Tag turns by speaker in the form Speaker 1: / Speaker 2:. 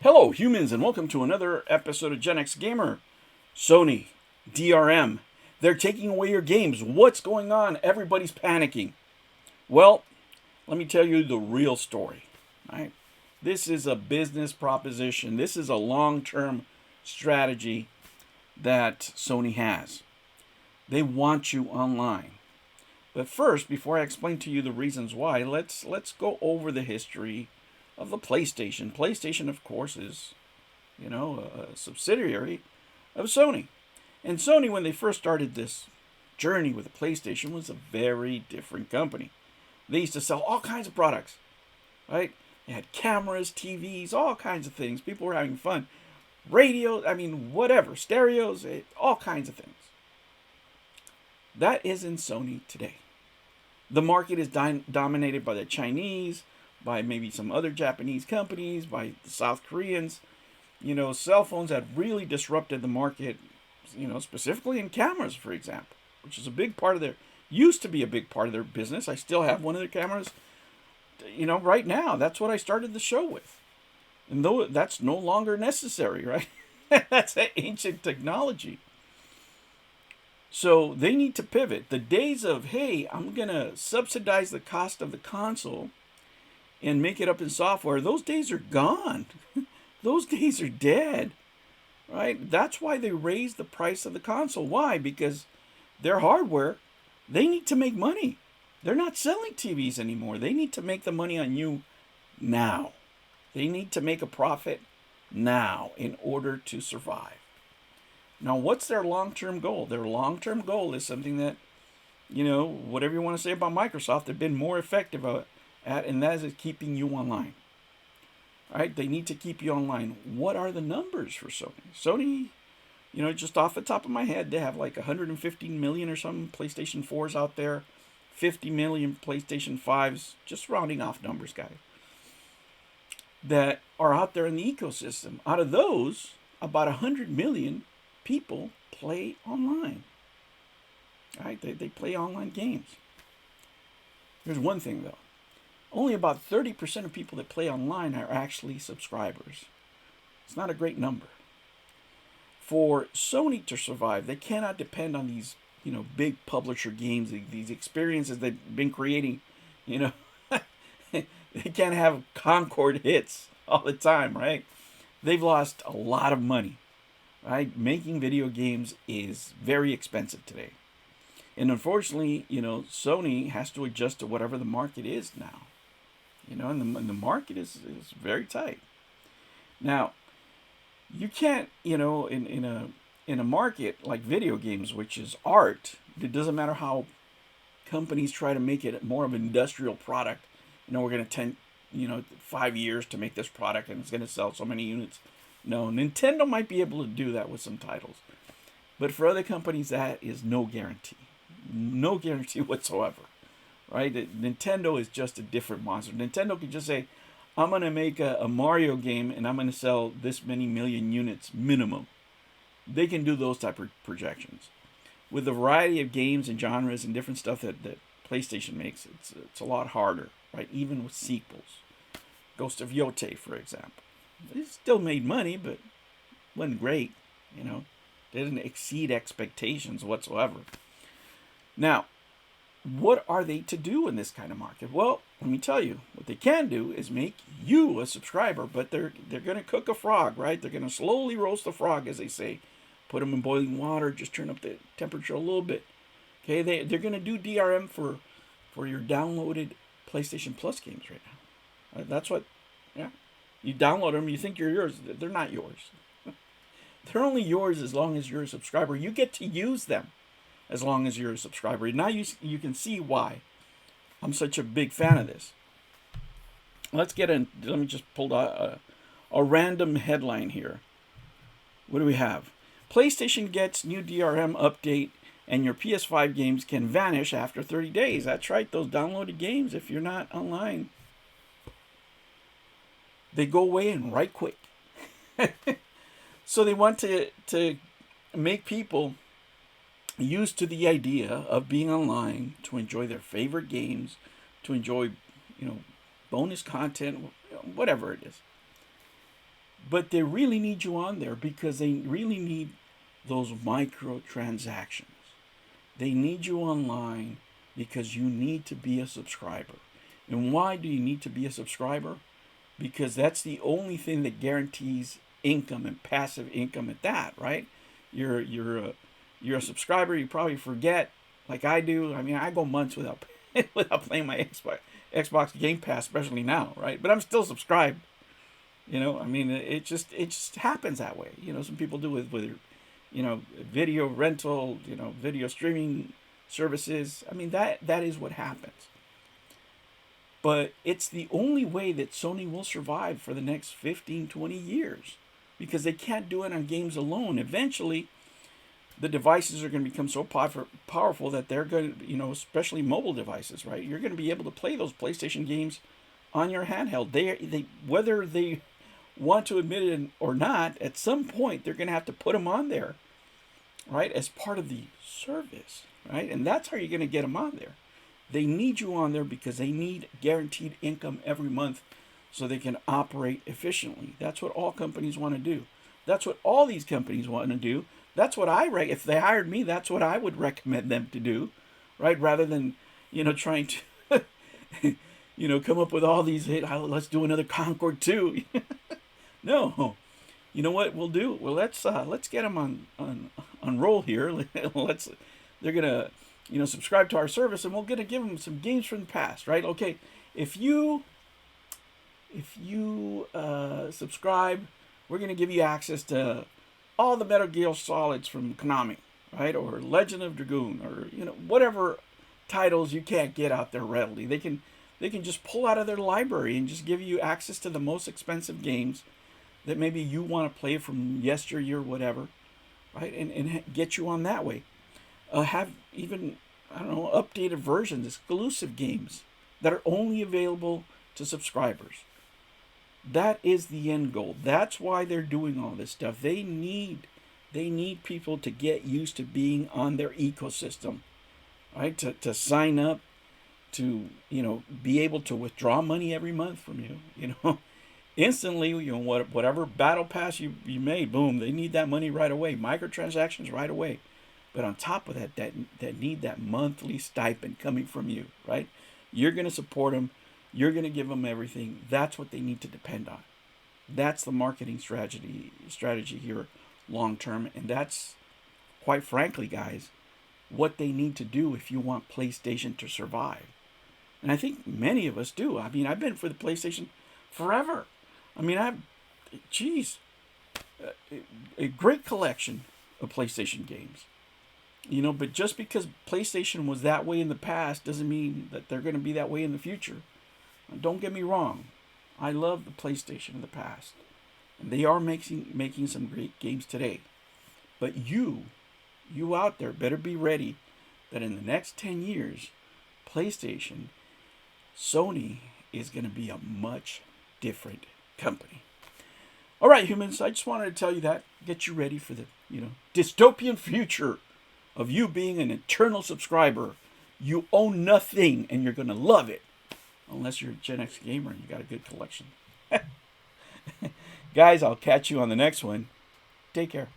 Speaker 1: Hello, humans, and welcome to another episode of Gen X Gamer. Sony, DRM, they're taking away your games. What's going on? Everybody's panicking. Well, let me tell you the real story. Right? This is a business proposition. This is a long-term strategy that Sony has. They want you online. But first, before I explain to you the reasons why, let's go over the history of the PlayStation. PlayStation, of course, is a subsidiary of Sony. And Sony, when they first started this journey with the PlayStation, was a very different company. They used to sell all kinds of products, right? They had cameras, TVs, all kinds of things. People were having fun. Radio, whatever, stereos, all kinds of things. That is in Sony today. The market is dominated by the Chinese, by maybe some other Japanese companies, by the South Koreans. Cell phones have really disrupted the market, specifically in cameras, for example, which is a big part of used to be a big part of their business. I still have one of their cameras, right now. That's what I started the show with. And though that's no longer necessary, right? That's an ancient technology. So they need to pivot. The days of, hey, I'm going to subsidize the cost of the console and make it up in software, those days are gone. Those days are dead, right? That's why they raised the price of the console. Why? Because their hardware, they need to make money. They're not selling TVs anymore. They need to make the money on you now. They need to make a profit now in order to survive. Now, what's their long-term goal? Their long-term goal is something that, whatever you want to say about Microsoft, they've been more effective at, and that is keeping you online. All right? They need to keep you online. What are the numbers for Sony? Sony, just off the top of my head, they have like 115 million or something PlayStation 4s out there, 50 million PlayStation 5s, just rounding off numbers, guys, that are out there in the ecosystem. Out of those, about 100 million people play online. Right? They play online games. Here's one thing, though. Only about 30% of people that play online are actually subscribers. It's not a great number. For Sony to survive, they cannot depend on these, big publisher games, these experiences they've been creating. They can't have Concord hits all the time, right? They've lost a lot of money, right? Making video games is very expensive today. And unfortunately, Sony has to adjust to whatever the market is now. And the market is very tight. Now, you can't, in a market like video games, which is art, it doesn't matter how companies try to make it more of an industrial product. We're going to take 5 years to make this product and it's going to sell so many units. No, Nintendo might be able to do that with some titles. But for other companies, that is no guarantee. No guarantee whatsoever. Right? Nintendo is just a different monster. Nintendo can just say, I'm going to make a Mario game and I'm going to sell this many million units minimum. They can do those type of projections. With the variety of games and genres and different stuff that PlayStation makes, it's a lot harder, right? Even with sequels. Ghost of Yote, for example. It still made money, but wasn't great, Didn't exceed expectations whatsoever. Now, what are they to do in this kind of market? Well, let me tell you, what they can do is make you a subscriber, but they're going to cook a frog, right? They're going to slowly roast the frog, as they say. Put them in boiling water, just turn up the temperature a little bit. Okay, they're going to do DRM for your downloaded PlayStation Plus games right now. That's what, yeah. You download them, you think you're yours. They're not yours. They're only yours as long as you're a subscriber. You get to use them as long as you're a subscriber. Now you can see why I'm such a big fan of this. Let me just pull out a random headline here. What do we have? PlayStation gets new DRM update and your PS5 games can vanish after 30 days. That's right, those downloaded games, if you're not online, they go away and right quick. So they want to make people used to the idea of being online to enjoy their favorite games, to enjoy, bonus content, whatever it is. But they really need you on there because they really need those microtransactions. They need you online because you need to be a subscriber. And why do you need to be a subscriber? Because that's the only thing that guarantees income and passive income at that, right? You're a subscriber. You probably forget, like I do. I mean, I go months without without playing my Xbox Game Pass, especially now, right? But I'm still subscribed. I mean, it just happens that way. Some people do with video rental, video streaming services. I mean, that is what happens. But it's the only way that Sony will survive for the next 15, 20 years because they can't do it on games alone. Eventually, the devices are going to become so powerful that they're going to, especially mobile devices, right? You're going to be able to play those PlayStation games on your handheld. They whether they want to admit it or not, at some point they're going to have to put them on there, right, as part of the service, right? And that's how you're going to get them on there. They need you on there because they need guaranteed income every month so they can operate efficiently. That's what all companies want to do. That's what all these companies want to do. That's what if they hired me, that's what I would recommend them to do, right? Rather than, trying to, come up with all these, hey, let's do another Concord 2. No. You know what we'll do? Well, let's get them on roll here. They're going to subscribe to our service, and we're going to give them some games from the past, right? Okay, if you subscribe, we're going to give you access to all the Metal Gear Solids from Konami, right? Or Legend of Dragoon, or whatever titles you can't get out there readily. They can just pull out of their library and just give you access to the most expensive games that maybe you want to play from yesteryear, whatever, right? And get you on that way. Have even, I don't know, updated versions, exclusive games that are only available to subscribers. That is the end goal. That's why they're doing all this stuff. They need people to get used to being on their ecosystem, right? To sign up, to be able to withdraw money every month from you, instantly, whatever battle pass you made, boom, they need that money right away. Microtransactions right away. But on top of that need that monthly stipend coming from you, right? You're going to support them. You're going to give them everything. That's what they need to depend on. That's the marketing strategy here long term. And that's, quite frankly, guys, what they need to do if you want PlayStation to survive. And I think many of us do. I mean, I've been for the PlayStation forever. I mean, a great collection of PlayStation games. But just because PlayStation was that way in the past doesn't mean that they're going to be that way in the future. Don't get me wrong. I love the PlayStation of the past. And they are making some great games today. But you out there better be ready that in the next 10 years, PlayStation, Sony is going to be a much different company. All right, humans, I just wanted to tell you that. Get you ready for the, dystopian future of you being an eternal subscriber. You own nothing and you're going to love it. Unless you're a Gen X gamer and you got a good collection. Guys, I'll catch you on the next one. Take care.